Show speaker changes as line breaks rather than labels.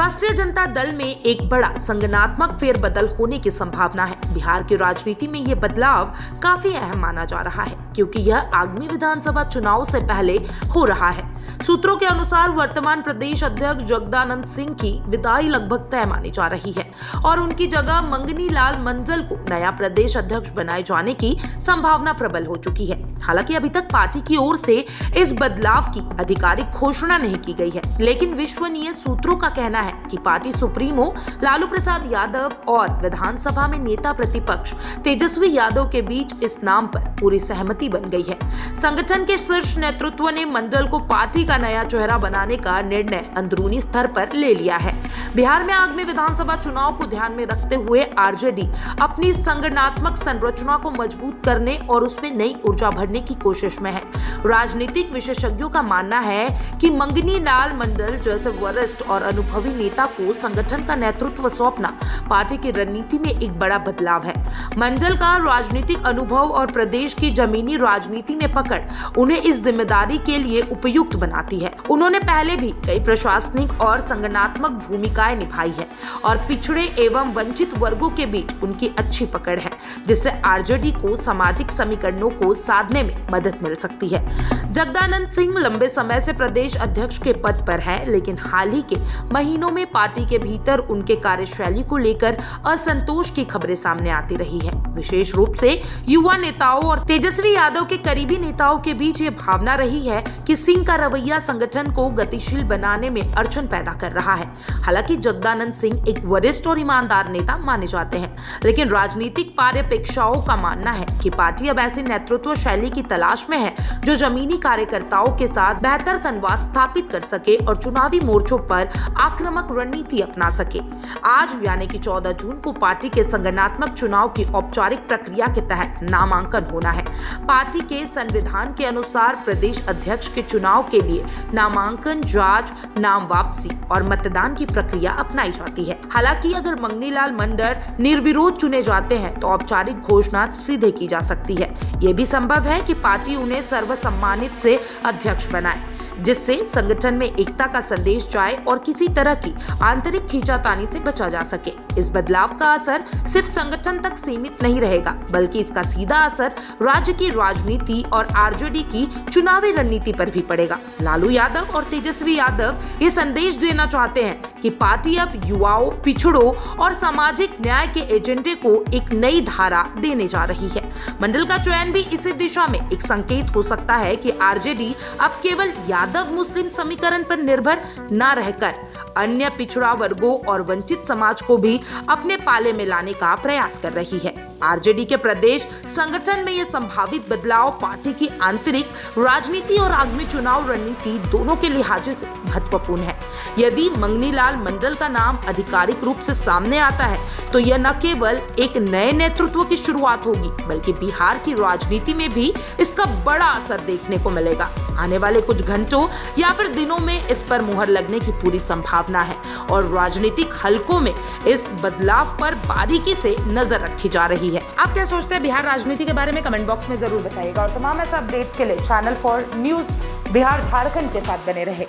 राष्ट्रीय जनता दल में एक बड़ा संगठनात्मक फेरबदल होने की संभावना है। बिहार की राजनीति में ये बदलाव काफी अहम माना जा रहा है क्योंकि यह आगामी विधानसभा चुनाव से पहले हो रहा है। सूत्रों के अनुसार वर्तमान प्रदेश अध्यक्ष जगदानंद सिंह की विदाई लगभग तय मानी जा रही है और उनकी जगह मंगनी लाल मंडल को नया प्रदेश अध्यक्ष बनाए जाने की संभावना प्रबल हो चुकी है। हालांकि अभी तक पार्टी की ओर से इस बदलाव की आधिकारिक घोषणा नहीं की गई है, लेकिन विश्वसनीय सूत्रों का कहना है कि पार्टी सुप्रीमो लालू प्रसाद यादव और विधानसभा में नेता प्रतिपक्ष तेजस्वी यादव के बीच इस नाम पर पूरी सहमति बन गई है। संगठन के शीर्ष नेतृत्व ने मंडल को पार्टी का नया चेहरा बनाने का निर्णय अंदरूनी स्तर पर ले लिया है। बिहार में आगामी विधानसभा चुनाव को ध्यान में रखते हुए आरजेडी अपनी संगठनात्मक संरचना को मजबूत करने और उसमें नई ऊर्जा भरने की कोशिश में है। राजनीतिक विशेषज्ञों का मानना है कि मंगनी लाल मंडल जैसे वरिष्ठ और अनुभवी नेता को संगठन का नेतृत्व सौंपना पार्टी की रणनीति में एक बड़ा बदलाव है। मंडल का राजनीतिक अनुभव और प्रदेश की जमीनी राजनीति में पकड़ उन्हें इस जिम्मेदारी के लिए उपयुक्त बनाती है। उन्होंने पहले भी कई प्रशासनिक और संगठनात्मक भूमिकाएं निभाई है और पिछड़े एवं वंचित वर्गों के बीच उनकी अच्छी पकड़ है, जिससे आरजेडी को सामाजिक समीकरणों को साधने में मदद मिल सकती है। जगदानंद सिंह लंबे समय से प्रदेश अध्यक्ष के पद पर है, लेकिन हाल ही के महीनों में पार्टी के भीतर उनके कार्यशैली को लेकर असंतोष की खबरें सामने आती रही है। विशेष रूप से युवा नेताओं और तेजस्वी यादव के करीबी नेताओं के बीच ये भावना रही है कि सिंह का रवैया संगठन को गतिशील बनाने में अड़चन पैदा कर रहा है। हालांकि जगदानंद सिंह एक वरिष्ठ और ईमानदार नेता माने जाते हैं, लेकिन राजनीतिक पर्यवेक्षकों का मानना है कि पार्टी अब ऐसी नेतृत्व शैली की तलाश में है जो जमीनी कार्यकर्ताओं के साथ बेहतर संवाद स्थापित कर सके और चुनावी मोर्चों पर आक्रामक रणनीति अपना सके। आज यानी कि 14 जून को पार्टी के संगठनात्मक चुनाव की औपचारिक प्रक्रिया के तहत नामांकन होना है। पार्टी के संविधान के अनुसार प्रदेश अध्यक्ष के चुनाव के लिए नामांकन, जांच, नाम वापसी और मतदान की प्रक्रिया अपनाई जाती है। हालांकि अगर मंगनीलाल मंडल निर्विरोध चुने जाते हैं तो औपचारिक घोषणा सीधे की जा सकती है। यह भी संभव है कि पार्टी उन्हें सर्वसम्मानित से अध्यक्ष बनाए, जिससे संगठन में एकता का संदेश जाए और किसी तरह की आंतरिक खींचातानी से बचा जा सके। इस बदलाव का असर सिर्फ संगठन तक सीमित नहीं रहेगा, बल्कि इसका सीधा असर राज्य की राजनीति और आरजेडी की चुनावी रणनीति पर भी पड़ेगा। लालू यादव और तेजस्वी यादव ये संदेश देना चाहते हैं कि पार्टी अब युवाओं, पिछड़ों और सामाजिक न्याय के एजेंडे को एक नई धारा देने जा रही है। मंडल का चयन भी इसी दिशा में एक संकेत हो सकता है कि आरजेडी अब केवल यादव मुस्लिम समीकरण पर निर्भर न रहकर अन्य पिछड़ा वर्गों और वंचित समाज को भी अपने पाले में लाने का प्रयास कर रही है। आरजेडी के प्रदेश संगठन में यह संभावित बदलाव पार्टी की आंतरिक राजनीति और आगामी चुनाव रणनीति दोनों के लिहाजे से महत्वपूर्ण है। यदि मंगनीलाल मंडल का नाम आधिकारिक रूप से सामने आता है तो यह न केवल एक नए नेतृत्व की शुरुआत होगी, बल्कि बिहार की राजनीति में भी इसका बड़ा असर देखने को मिलेगा। आने वाले कुछ घंटों या फिर दिनों में इस पर मुहर लगने की पूरी संभावना है और राजनीतिक हलकों में इस बदलाव पर बारीकी से नजर रखी जा रही है। आप क्या सोचते हैं बिहार राजनीति के बारे में? कमेंट बॉक्स में जरूर बताइएगा और तमाम ऐसे अपडेट्स के लिए channel for news Bihar Jharkhand के साथ बने रहे।